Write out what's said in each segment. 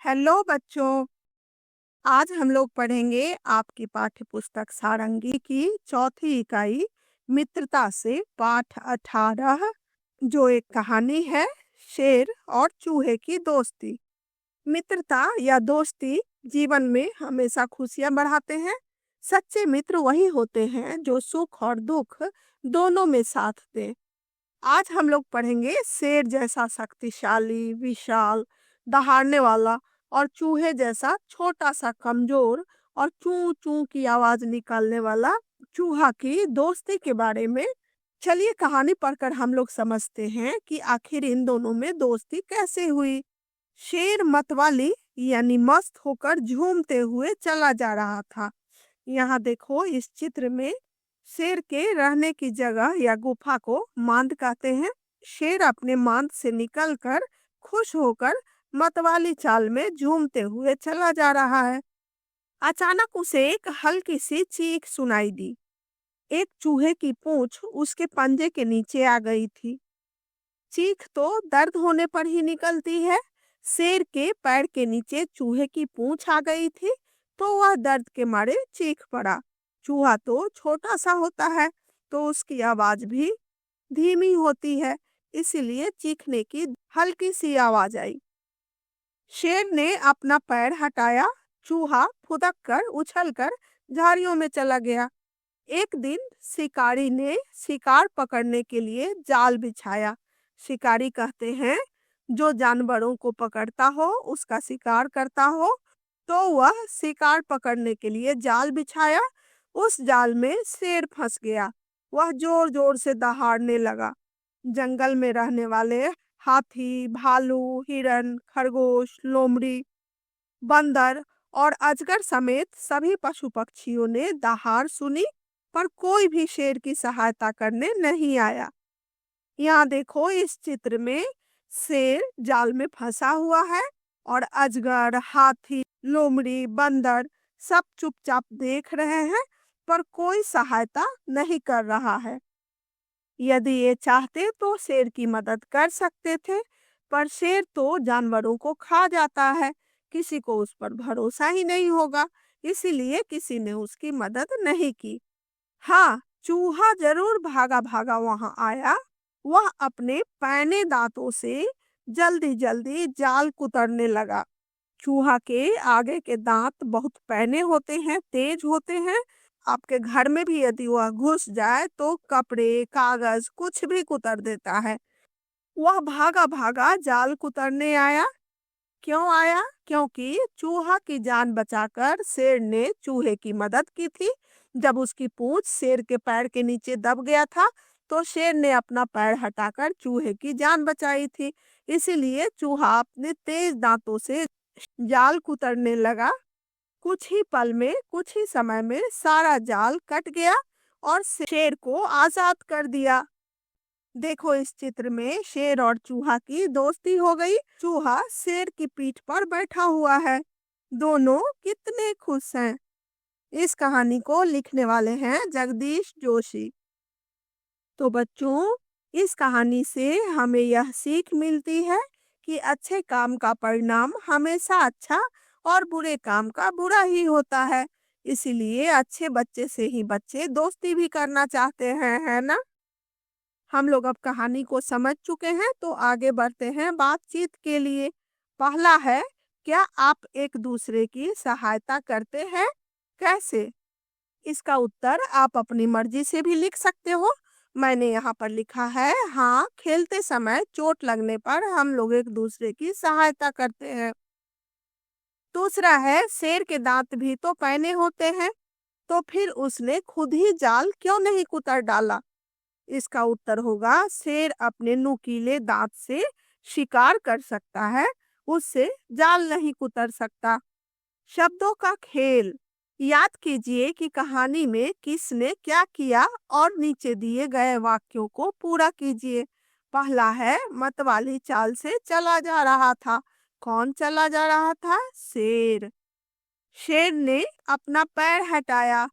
Hello बच्चों। आज हम लोग पढ़ेंगे आपकी पाठ्य पुस्तक सारंगी की चौथी इकाई मित्रता से पाठ 18, जो एक कहानी है शेर और चूहे की दोस्ती। मित्रता या दोस्ती जीवन में हमेशा खुशियां बढ़ाते हैं। सच्चे मित्र वही होते हैं जो सुख और दुख दोनों में साथ दें। आज हम लोग पढ़ेंगे शेर जैसा शक्तिशाली, विशाल, दहाड़ने वाला और चूहे जैसा छोटा सा कमजोर और चू चू की आवाज निकालने वाला चूहा की दोस्ती के बारे में। चलिए कहानी पढ़कर हम लोग समझते हैं कि आखिर इन दोनों में दोस्ती कैसे हुई। शेर मतवाली यानी मस्त होकर झूमते हुए चला जा रहा था। यहाँ देखो इस चित्र में शेर के रहने की जगह या गुफा को मांद कहते हैं। शेर अपने मांद से निकलकर खुश होकर मतवाली चाल में झूमते हुए चला जा रहा है। अचानक उसे एक हल्की सी चीख सुनाई दी। एक चूहे की पूंछ उसके पंजे के नीचे आ गई थी। चीख तो दर्द होने पर ही निकलती है। शेर के पैर के नीचे चूहे की पूंछ आ गई थी, तो वह दर्द के मारे चीख पड़ा। चूहा तो छोटा सा होता है, तो उसकी आवाज भी धीमी होती है, इसीलिए चीखने की हल्की सी आवाज आई। शेर ने अपना पैर हटाया। चूहा फुदक कर उछलकर झाड़ियों में चला गया। एक दिन शिकारी ने शिकार पकड़ने के लिए जाल बिछाया। शिकारी कहते हैं जो जानवरों को पकड़ता हो उसका शिकार करता हो। तो वह शिकार पकड़ने के लिए जाल बिछाया। उस जाल में शेर फंस गया। वह जोर जोर से दहाड़ने लगा। जंगल में रहने वाले हाथी, भालू, हिरन, खरगोश, लोमड़ी, बंदर और अजगर समेत सभी पशु पक्षियों ने दहाड़ सुनी, पर कोई भी शेर की सहायता करने नहीं आया। यहाँ देखो इस चित्र में शेर जाल में फंसा हुआ है और अजगर, हाथी, लोमड़ी, बंदर सब चुपचाप देख रहे हैं, पर कोई सहायता नहीं कर रहा है। यदि ये चाहते तो शेर की मदद कर सकते थे, पर शेर तो जानवरों को खा जाता है। किसी को उस पर भरोसा ही नहीं होगा, इसीलिए किसी ने उसकी मदद नहीं की। हाँ, चूहा जरूर भागा भागा वहां आया। वह अपने पैने दांतों से जल्दी जल्दी जाल कुतरने लगा। चूहा के आगे के दांत बहुत पैने होते हैं, तेज होते हैं। आपके घर में भी यदि वह घुस जाए तो कपड़े, कागज कुछ भी कुतर देता है। वह भागा भागा जाल कुतरने आया। क्यों आया? क्योंकि चूहा की जान बचाकर शेर ने चूहे की मदद की थी। जब उसकी पूंछ शेर के पैर के नीचे दब गया था, तो शेर ने अपना पैर हटाकर चूहे की जान बचाई थी। इसीलिए चूहा अपने तेज दांतों से जाल कुतरने लगा। कुछ ही पल में, कुछ ही समय में सारा जाल कट गया और शेर को आजाद कर दिया। देखो इस चित्र में शेर और चूहा की दोस्ती हो गई। चूहा शेर की पीठ पर बैठा हुआ है। दोनों कितने खुश हैं। इस कहानी को लिखने वाले हैं जगदीश जोशी। तो बच्चों, इस कहानी से हमें यह सीख मिलती है कि अच्छे काम का परिणाम हमेशा अच्छा और बुरे काम का बुरा ही होता है। इसीलिए अच्छे बच्चे से ही बच्चे दोस्ती भी करना चाहते हैं, है ना? हम लोग अब कहानी को समझ चुके हैं, तो आगे बढ़ते हैं बातचीत के लिए। पहला है, क्या आप एक दूसरे की सहायता करते हैं? कैसे? इसका उत्तर आप अपनी मर्जी से भी लिख सकते हो। मैंने यहाँ पर लिखा है, हाँ, खेलते समय चोट लगने पर हम लोग एक दूसरे की सहायता करते हैं। दूसरा है, शेर के दांत भी तो पैने होते हैं, तो फिर उसने खुद ही जाल क्यों नहीं कुतर डाला? इसका उत्तर होगा, शेर अपने नुकीले दांत से शिकार कर सकता है, उससे जाल नहीं कुतर सकता। शब्दों का खेल। याद कीजिए कि कहानी में किसने क्या किया और नीचे दिए गए वाक्यों को पूरा कीजिए। पहला है, मतवाली चाल से चला जा रहा था। कौन चला जा रहा था? शेर। शेर ने अपना पैर हटाया।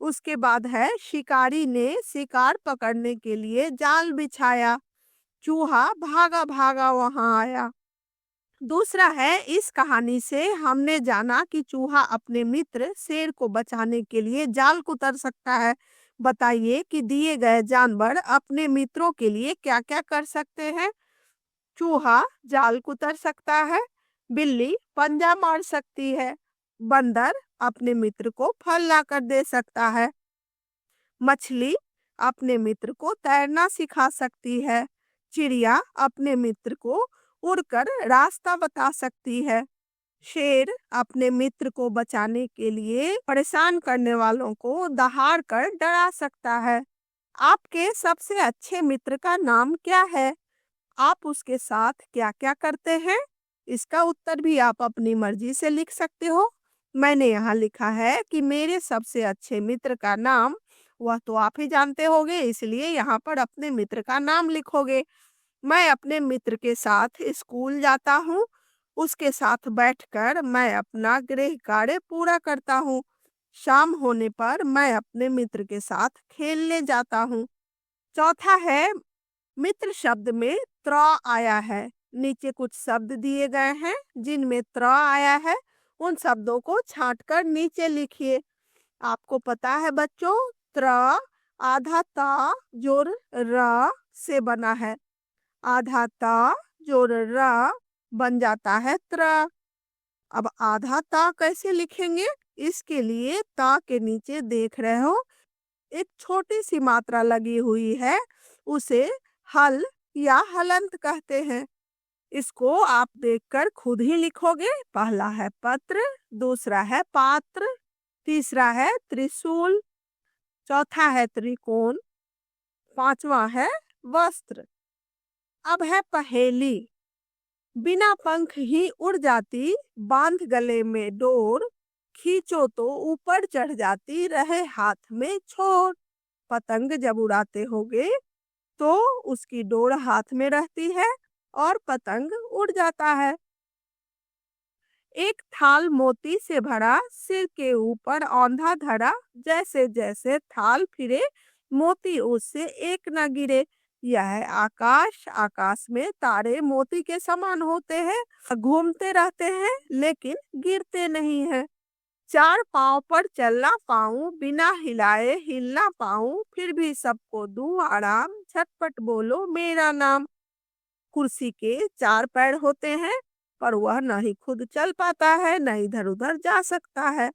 उसके बाद है, शिकारी ने शिकार पकड़ने के लिए जाल बिछाया। चूहा भागा भागा वहां आया। दूसरा है, इस कहानी से हमने जाना कि चूहा अपने मित्र शेर को बचाने के लिए जाल कुतर सकता है। बताइए कि दिए गए जानवर अपने मित्रों के लिए क्या-क्या कर सकते हैं? चूहा जाल कुतर सकता है, बिल्ली पंजा मार सकती है, बंदर अपने मित्र को फल लाकर दे सकता है, मछली अपने मित्र को तैरना सिखा सकती है, चिड़िया अपने मित्र को उड़कर रास्ता बता सकती है, शेर अपने मित्र को बचाने के लिए परेशान करने वालों को दहाड़ कर डरा सकता है। आपके सबसे अच्छे मित्र का नाम क्या है? आप उसके साथ क्या-क्या करते हैं? इसका उत्तर भी आप अपनी मर्जी से लिख सकते हो। मैंने यहाँ लिखा है कि मेरे सबसे अच्छे मित्र का नाम, वह तो आप ही जानते होंगे, इसलिए यहाँ पर अपने मित्र का नाम लिखोगे। मैं अपने मित्र के साथ स्कूल जाता हूँ। उसके साथ बैठकर मैं अपना गृह कार्य पूरा करता हूँ। शाम होने पर मैं अपने मित्र के साथ खेलने जाता हूँ। चौथा है, मित्र शब्द में त्र आया है। नीचे कुछ शब्द दिए गए हैं जिनमें त्र आया है। उन शब्दों को छांटकर नीचे लिखिए। आपको पता है बच्चों, त्र आधा ता जोड़ र से बना है। आधा ता जोड़ र बन जाता है त्र। अब आधा ता कैसे लिखेंगे? इसके लिए ता के नीचे देख रहे हो, एक छोटी सी मात्रा लगी हुई है, उसे हल या हलंत कहते हैं। इसको आप देखकर खुद ही लिखोगे। पहला है पत्र, दूसरा है पात्र, तीसरा है त्रिशूल, चौथा है त्रिकोण, पांचवा है वस्त्र। अब है पहेली। बिना पंख ही उड़ जाती, बांध गले में डोर, खींचो तो ऊपर चढ़ जाती, रहे हाथ में छोर। पतंग जब उड़ाते होगे तो उसकी डोर हाथ में रहती है और पतंग उड़ जाता है। एक थाल मोती से भरा, सिर के ऊपर औंधा धरा, जैसे जैसे थाल फिरे, मोती उससे एक न गिरे। यह है आकाश। आकाश में तारे मोती के समान होते हैं, घूमते रहते हैं लेकिन गिरते नहीं हैं। चार पाँव पर चलना पाऊं, बिना हिलाए हिलना पाऊं, फिर भी सबको दूं आराम, झटपट बोलो मेरा नाम। कुर्सी के चार पैर होते हैं, पर वह न ही खुद चल पाता है, न इधर उधर जा सकता है।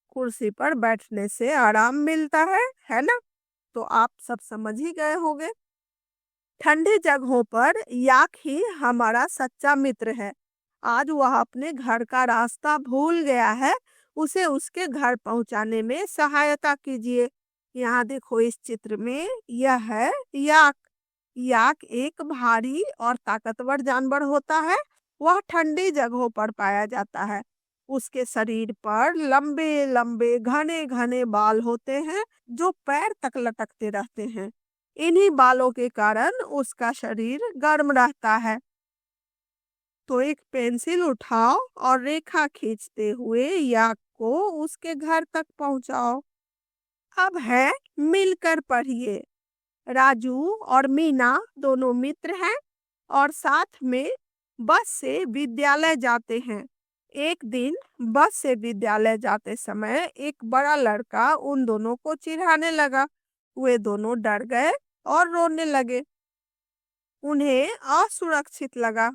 कुर्सी पर बैठने से आराम मिलता है ना? तो आप सब समझ ही गए होंगे। ठंडी जगहों पर याक ही हमारा सच्चा मित्र है। आज वह अपने घर का रास्ता भूल गया है, उसे उसके घर पहुंचाने में सहायता कीजिए। यहाँ देखो इस चित्र में, यह है याक। याक एक भारी और ताकतवर जानवर होता है। वह ठंडी जगहों पर पाया जाता है। उसके शरीर पर लंबे लंबे घने घने बाल होते हैं जो पैर तक लटकते रहते हैं। इन्हीं बालों के कारण उसका शरीर गर्म रहता है। तो एक पेंसिल उठाओ और रेखा खींचते हुए याक को उसके घर तक पहुंचाओ। अब है मिलकर पढ़िए। राजू और मीना दोनों मित्र हैं और साथ में बस से विद्यालय जाते हैं। एक दिन बस से विद्यालय जाते समय एक बड़ा लड़का उन दोनों को चिढ़ाने लगा। वे दोनों डर गए और रोने लगे। उन्हें असुरक्षित लगा।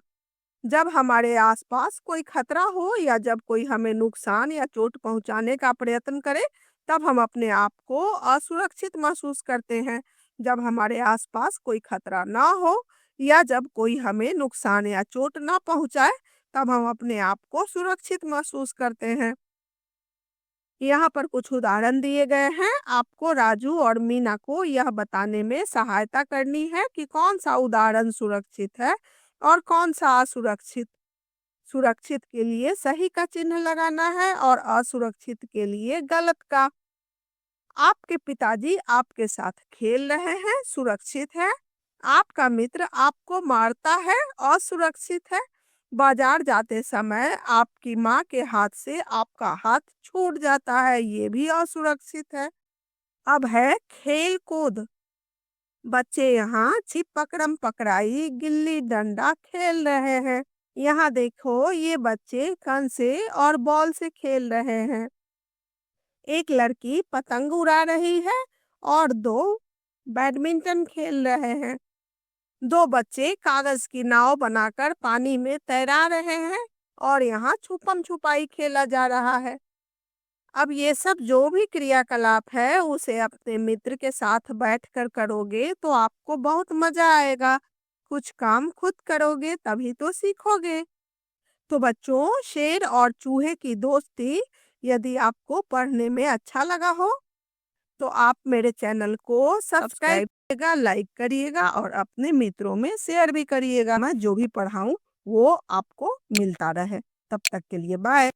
जब हमारे आसपास कोई खतरा हो या जब कोई हमें नुकसान या चोट पहुंचाने का प्रयत्न करे, तब हम अपने आप को असुरक्षित महसूस करते हैं। जब हमारे आसपास कोई खतरा ना हो या जब कोई हमें नुकसान या चोट ना पहुंचाए, तब हम अपने आप को सुरक्षित महसूस करते हैं। यहाँ पर कुछ उदाहरण दिए गए हैं। आपको राजू और मीना को यह बताने में सहायता करनी है कि कौन सा उदाहरण सुरक्षित है और कौन सा असुरक्षित। सुरक्षित के लिए सही का चिन्ह लगाना है और असुरक्षित के लिए गलत का। आपके पिताजी आपके साथ खेल रहे हैं, सुरक्षित है। आपका मित्र आपको मारता है, असुरक्षित है। बाजार जाते समय आपकी माँ के हाथ से आपका हाथ छूट जाता है, ये भी असुरक्षित है। अब है खेल कूद। बच्चे यहाँ छिप पकड़म पकड़ाई, गिल्ली डंडा खेल रहे हैं। यहाँ देखो, ये बच्चे कंचे और बॉल से खेल रहे हैं। एक लड़की पतंग उड़ा रही है और दो बैडमिंटन खेल रहे हैं। दो बच्चे कागज की नाव बनाकर पानी में तैरा रहे हैं और यहाँ छुपम छुपाई खेला जा रहा है। अब ये सब जो भी क्रियाकलाप है उसे अपने मित्र के साथ बैठकर करोगे तो आपको बहुत मजा आएगा। कुछ काम खुद करोगे तभी तो सीखोगे। तो बच्चों, शेर और चूहे की दोस्ती यदि आपको पढ़ने में अच्छा लगा हो तो आप मेरे चैनल को सब्सक्राइब करिएगा, लाइक करिएगा और अपने मित्रों में शेयर भी करिएगा। मैं जो भी पढ़ाऊं वो आपको मिलता रहे। तब तक के लिए बाय।